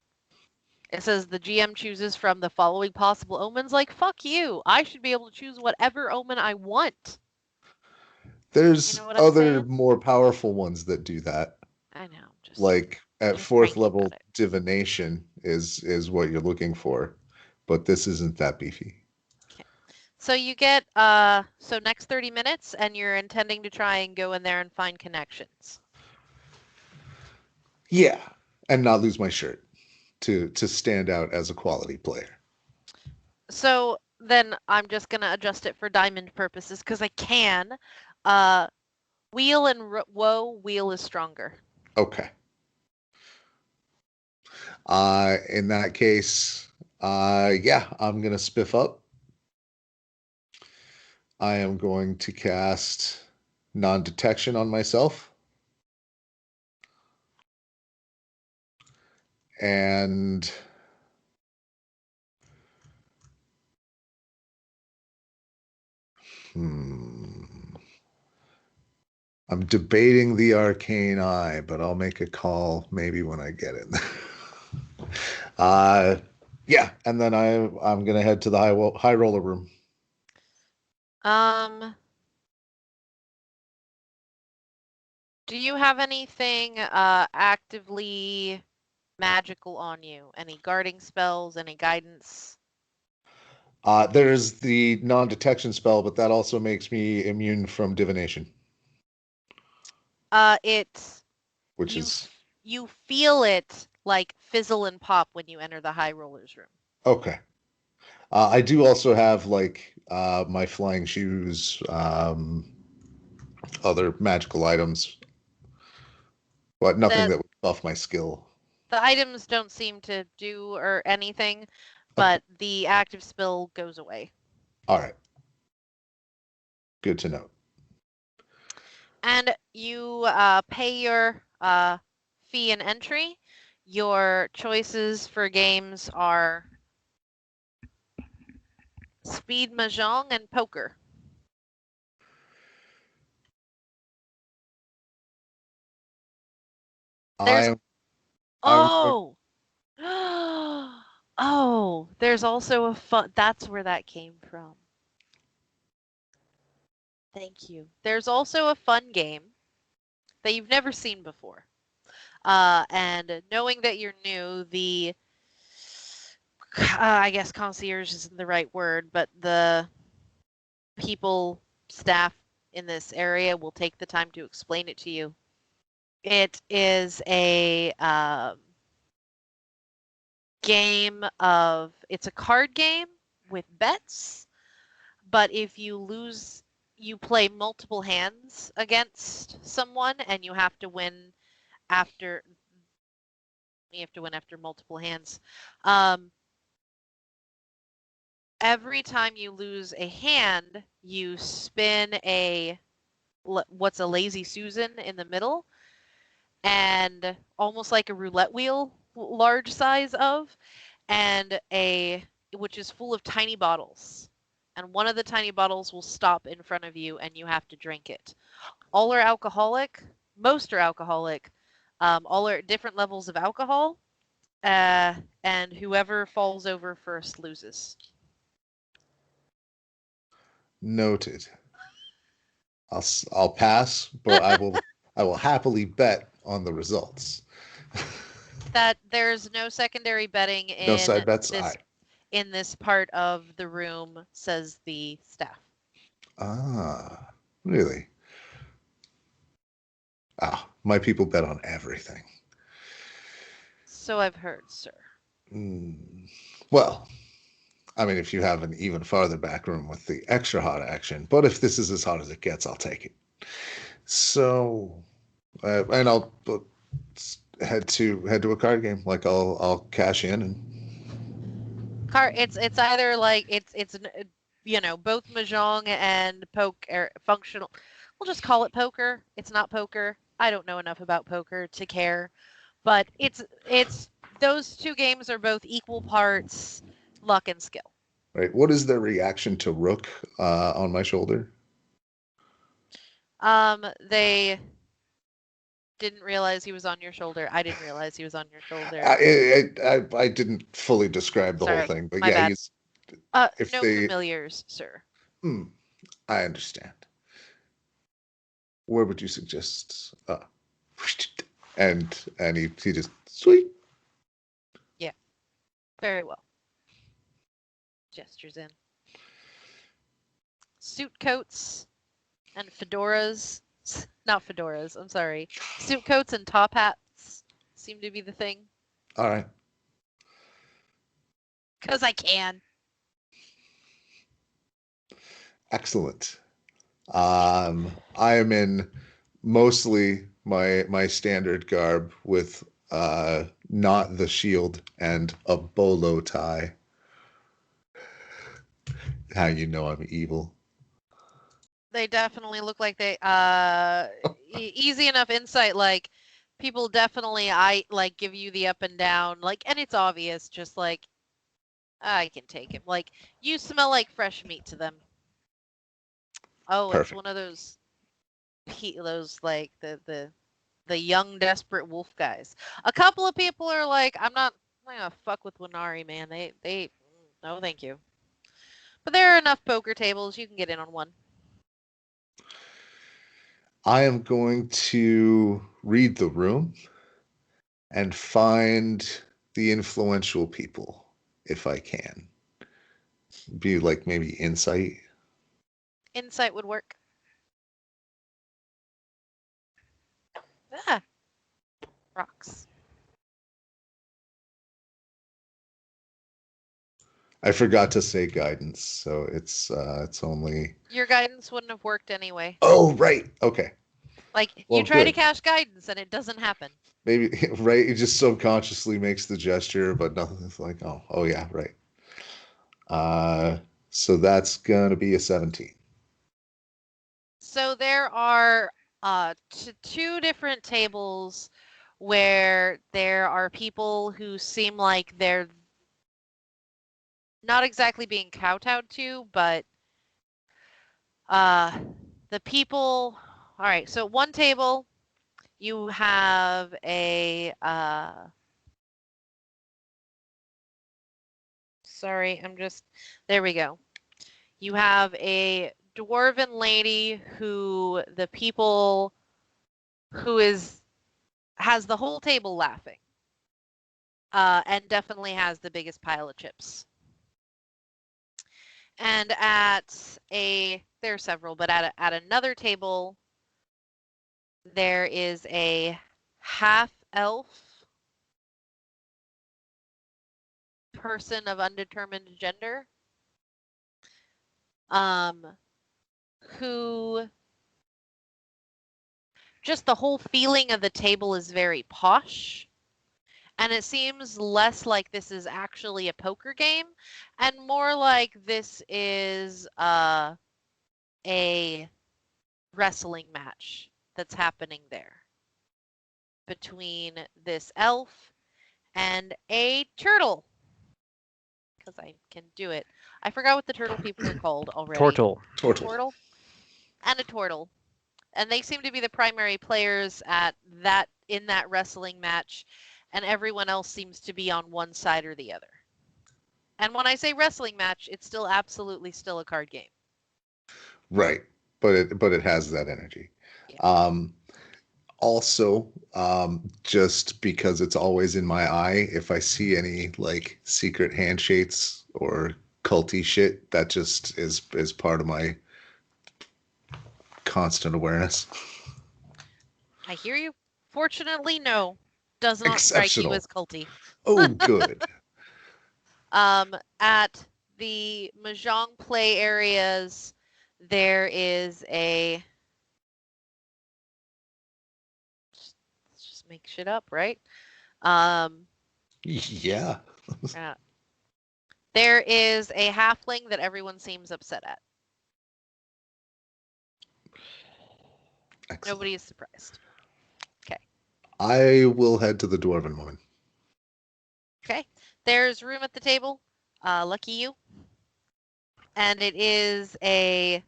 It says the GM chooses from the following possible omens. Like, fuck you. I should be able to choose whatever omen I want. There's You know what I'm other saying? more powerful ones that do that. I know. Just Like at just fourth cranky level about it. divination is what you're looking for, but this isn't that beefy. So you get so next 30 minutes, and you're intending to try and go in there and find connections. Yeah, and not lose my shirt to stand out as a quality player. So then I'm just gonna adjust it for diamond purposes because I can. Wheel and woe, wheel is stronger. Okay. In that case, yeah, I'm gonna spiff up. I am going to cast non-detection on myself. And I'm debating the arcane eye, but I'll make a call maybe when I get it. Yeah, and then I'm gonna head to the high roller room. Do you have anything actively magical on you? Any guarding spells? Any guidance? There's the non-detection spell, but that also makes me immune from divination. You feel it like fizzle and pop when you enter the high rollers room. Okay. I do also have like my flying shoes, other magical items, but nothing that would buff my skill. The items don't seem to do or anything, but the active spell goes away. All right. Good to know. And you pay your fee and entry. Your choices for games are speed mahjong and poker. There's oh there's also a fun. That's where that came from. Thank you. There's also a fun game that you've never seen before. And knowing that you're new, the I guess concierge isn't the right word, but the staff in this area will take the time to explain it to you. It is a it's a card game with bets, but if you lose, you play multiple hands against someone, and you have to win after multiple hands. Every time you lose a hand, you spin what's a lazy Susan in the middle, and almost like a roulette wheel, large size of, and which is full of tiny bottles. And one of the tiny bottles will stop in front of you, and you have to drink it. All are alcoholic. Most are alcoholic. All are at different levels of alcohol. And whoever falls over first loses. Noted. I'll pass, but I will happily bet on the results. That there's no secondary betting in no side bets. In this part of the room, says the staff. Ah, really? My people bet on everything. So I've heard, sir. Well, I mean, if you have an even farther back room with the extra hot action, but if this is as hot as it gets, I'll take it. So, and I'll head to a card game. Like I'll cash in and. It's either like it's both mahjong and poker functional. We'll just call it poker. It's not poker. I don't know enough about poker to care, but it's those two games are both equal parts luck and skill. Right. What is their reaction to Rook on my shoulder? They didn't realize he was on your shoulder. I didn't realize he was on your shoulder. I didn't fully describe the whole thing, but yeah, bad. he's. No familiars, sir. I understand. Where would you suggest? And he just sweet. Yeah, very well. Gestures in. Suit coats and fedoras. Not fedoras, I'm sorry. Suit coats and top hats seem to be the thing. All right. Because I can. Excellent. I am in mostly my standard garb with not the shield and a bolo tie. How you know I'm evil. They definitely look like they easy enough insight, like people definitely give you the up and down, like, and it's obvious, just like I can take him. Like, you smell like fresh meat to them. Oh, it's Perfect. one of those like the young desperate wolf guys. A couple of people are like, I'm not gonna fuck with Winari, man. They no thank you. But there are enough poker tables, you can get in on one. I am going to read the room and find the influential people if I can. Be like maybe insight. Insight would work. Ah, rocks. I forgot to say guidance, so it's only. Your guidance wouldn't have worked anyway. Oh, right. Okay. Like, Well, you try to good. cast guidance and it doesn't happen. Maybe right. It just subconsciously makes the gesture, but nothing. It's like, oh yeah, right. So that's gonna be a 17. So there are two different tables where there are people who seem like they're not exactly being kowtowed to, but the people. All right, so one table, you have a. Sorry, there we go. You have a dwarven lady who the people who has the whole table laughing. And definitely has the biggest pile of chips. And there are several, but at another table, there is a half elf person of undetermined gender, who just the whole feeling of the table is very posh. And it seems less like this is actually a poker game and more like this is a wrestling match that's happening there between this elf and a turtle. Because I can do it. I forgot what the turtle people are called already. Tortle. Tortle. And a turtle. And they seem to be the primary players in that wrestling match, and everyone else seems to be on one side or the other. And when I say wrestling match, it's still absolutely still a card game. Right, but it has that energy. Yeah. Also, just because it's always in my eye, if I see any like secret handshakes or culty shit, that just is part of my constant awareness. I hear you. Fortunately, no. Does not strike you as culty. Oh, good. At the Mahjong play areas, there is a. Let's just make shit up, right? Yeah. There is a halfling that everyone seems upset at. Excellent. Nobody is surprised. Okay. I will head to the dwarven woman. Okay. There's room at the table. Lucky you. And it is a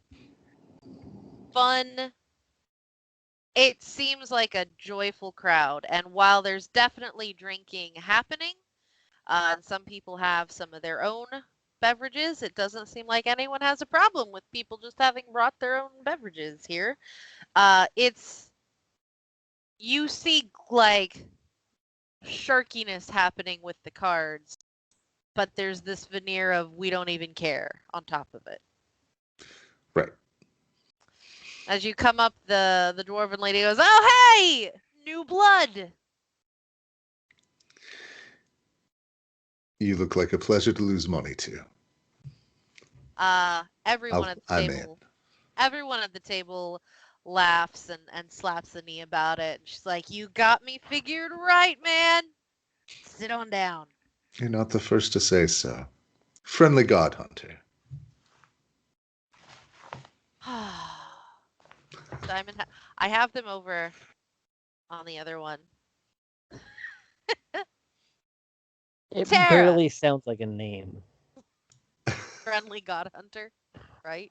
fun. It seems like a joyful crowd. And while there's definitely drinking happening, and some people have some of their own beverages, it doesn't seem like anyone has a problem with people just having brought their own beverages here. You see like sharkiness happening with the cards, but there's this veneer of we don't even care on top of it. Right. As you come up, the dwarven lady goes, "Oh, hey! New blood!" You look like a pleasure to lose money to. Everyone at the table laughs and slaps the knee about it. She's like, "You got me figured right, man. Sit on down." You're not the first to say so. Friendly god hunter. I have them over on the other one. It Tara! barely sounds like a name. Friendly God Hunter, right?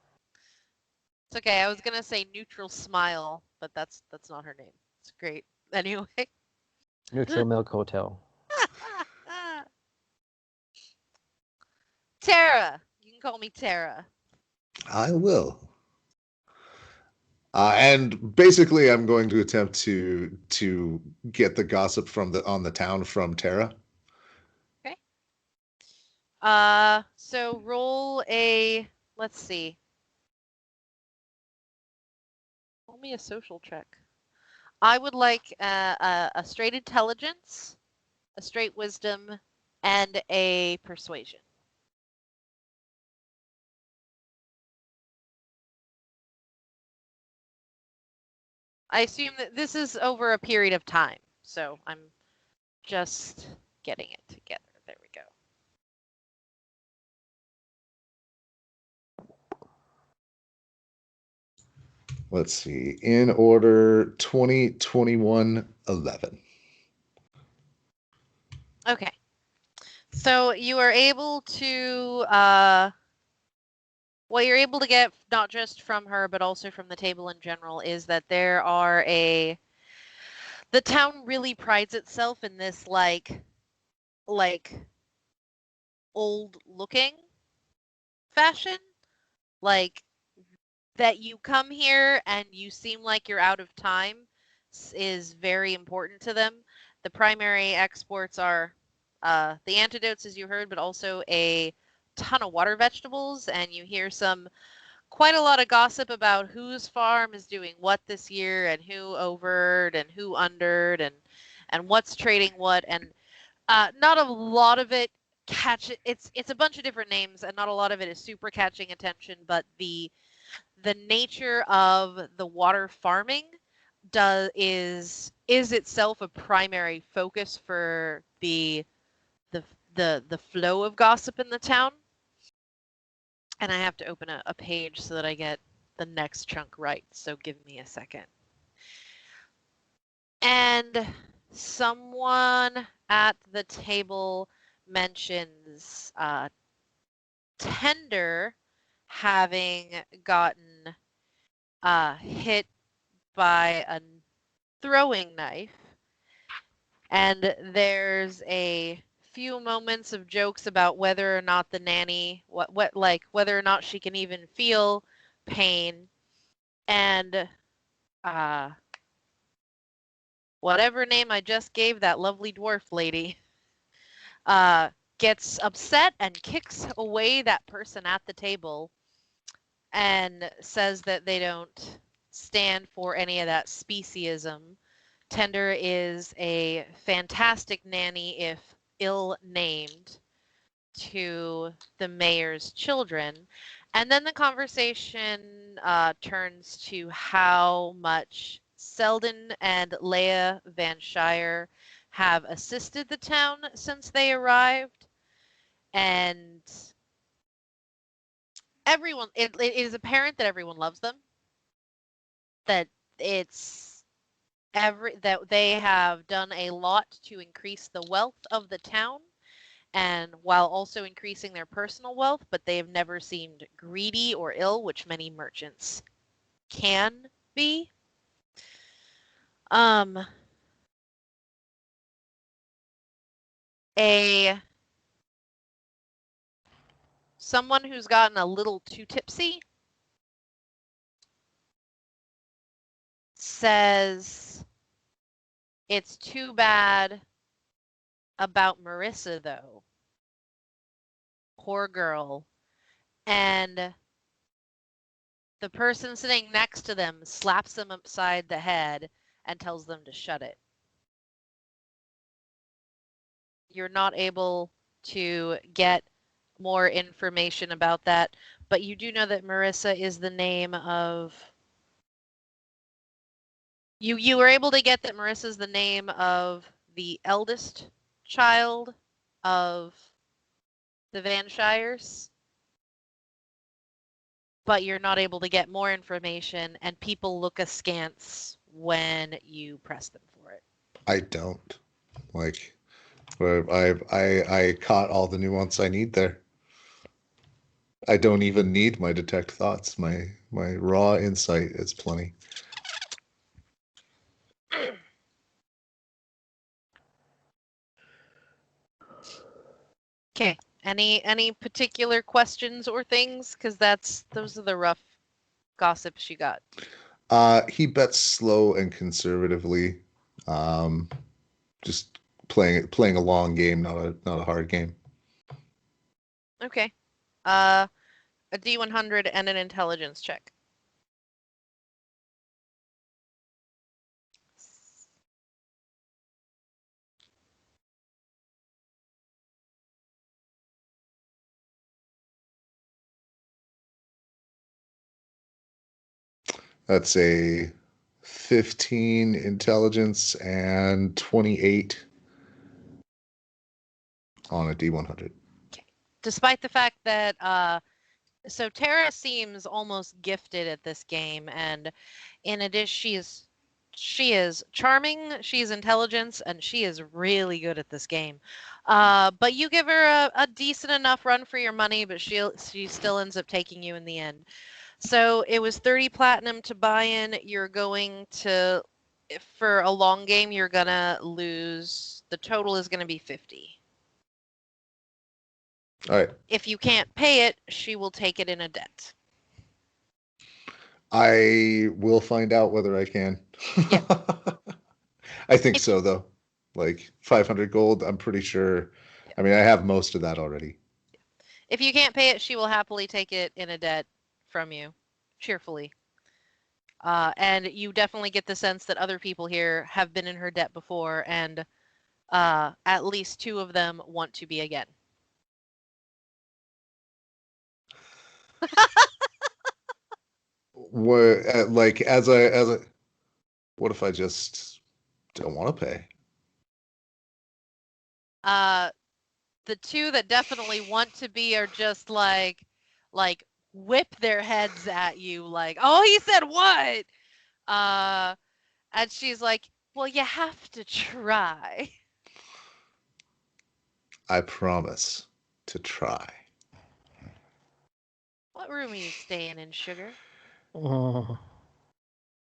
It's okay. I was gonna say Neutral Smile, but that's not her name. It's great. Anyway. Neutral Milk Hotel. Tara. You can call me Tara. I will. And basically, I'm going to attempt to get the gossip on the town from Tara. Okay. So roll a. Let's see. Roll me a social check. I would like a straight intelligence, a straight wisdom, and a persuasion. I assume that this is over a period of time, so I'm just getting it together. There we go. Let's see. In order, 20, 21, 11. Okay. So you are able to, what you're able to get, not just from her, but also from the table in general, is that there are the town really prides itself in this, like old looking fashion. Like, that you come here and you seem like you're out of time is very important to them. The primary exports are the antidotes, as you heard, but also a ton of water vegetables, and you hear quite a lot of gossip about whose farm is doing what this year and who overed and who undered and what's trading what, and not a lot of it it's a bunch of different names, and not a lot of it is super catching attention, but the nature of the water farming is itself a primary focus for the flow of gossip in the town. And I have to open a page so that I get the next chunk right, so give me a second. And someone at the table mentions Tender having gotten hit by a throwing knife, and there's a few moments of jokes about whether or not the nanny whether or not she can even feel pain, and whatever name I just gave that lovely dwarf lady gets upset and kicks away that person at the table and says that they don't stand for any of that speciesism. Tender is a fantastic nanny, if ill-named, to the mayor's children. And then the conversation turns to how much Selden and Leia Van Shire have assisted the town since they arrived. And everyone, it is apparent that everyone loves them. That that they have done a lot to increase the wealth of the town, and while also increasing their personal wealth, but they have never seemed greedy or ill, which many merchants can be. Someone who's gotten a little too tipsy says it's too bad about Marissa, though. Poor girl. And the person sitting next to them slaps them upside the head and tells them to shut it. You're not able to get more information about that, but you do know that Marissa is the name of... You were able to get that Marissa's the name of the eldest child of the Van Shires. but you're not able to get more information, and people look askance when you press them for it. I don't. Like, I caught all the nuance I need there. I don't even need my detect thoughts. My raw insight is plenty. Okay. Any particular questions or things? Because those are the rough gossips you got. He bets slow and conservatively. Just playing a long game, not a hard game. Okay. A D100 and an intelligence check. That's a 15 intelligence and 28 on a D100. Despite the fact that so Tara seems almost gifted at this game, and in addition, she is charming, she's intelligent, and she is really good at this game. But you give her a decent enough run for your money, but she still ends up taking you in the end. So it was 30 platinum to buy in. You're going to, for a long game, you're gonna lose. The total is gonna be 50. All right. If you can't pay it, she will take it in a debt. I will find out whether I can. Yeah. I think so, though. Like 500 gold, I'm pretty sure. I mean, I have most of that already. If you can't pay it, she will happily take it in a debt from you, cheerfully. And you definitely get the sense that other people here have been in her debt before, and at least 2 of them want to be again. Like as a, what if I just don't want to pay? The 2 that definitely want to be are just like whip their heads at you, like, oh, he said what? And she's like, well, you have to try. I promise to try. What room are you staying in, sugar?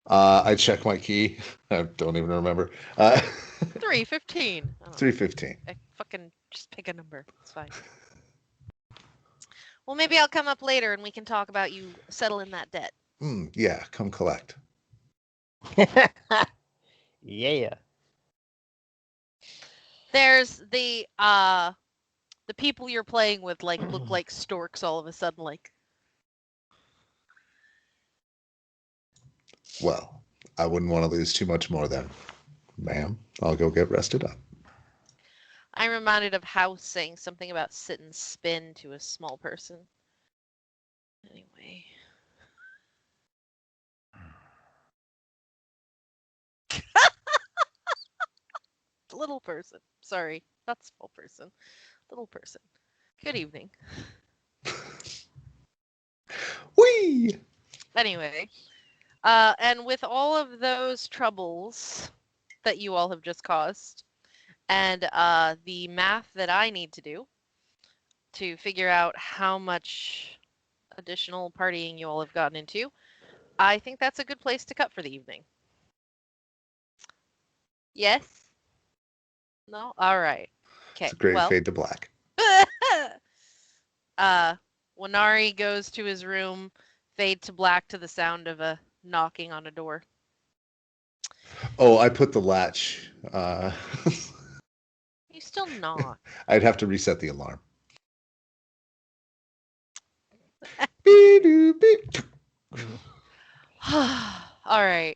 I check my key. I don't even remember. 315. 315. Fucking just pick a number. It's fine. Well, maybe I'll come up later and we can talk about you settling that debt. Yeah, come collect. Yeah. There's the people you're playing with look like storks all of a sudden, like. Well, I wouldn't want to lose too much more then. Ma'am, I'll go get rested up. I'm reminded of House saying something about sit and spin to a small person. Anyway. Little person. Sorry, not small person. Little person. Good evening. Whee! Anyway, and with all of those troubles that you all have just caused, and the math that I need to do to figure out how much additional partying you all have gotten into, I think that's a good place to cut for the evening. Yes? No? All right. Okay. It's a great well, fade to black. Wanari goes to his room, fade to black to the sound of a knocking on a door. Oh, I put the latch. You still knock. I'd have to reset the alarm. Beep, beep. All right.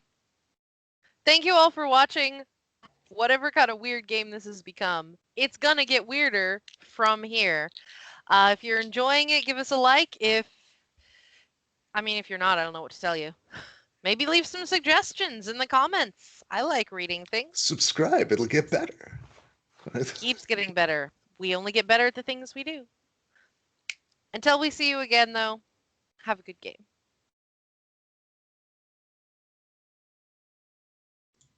Thank you all for watching. Whatever kind of weird game this has become, it's gonna get weirder from here. If you're enjoying it, give us a like. If you're not, I don't know what to tell you. Maybe leave some suggestions in the comments. I like reading things. Subscribe, it'll get better. Keeps getting better. We only get better at the things we do. Until we see you again, though, have a good game.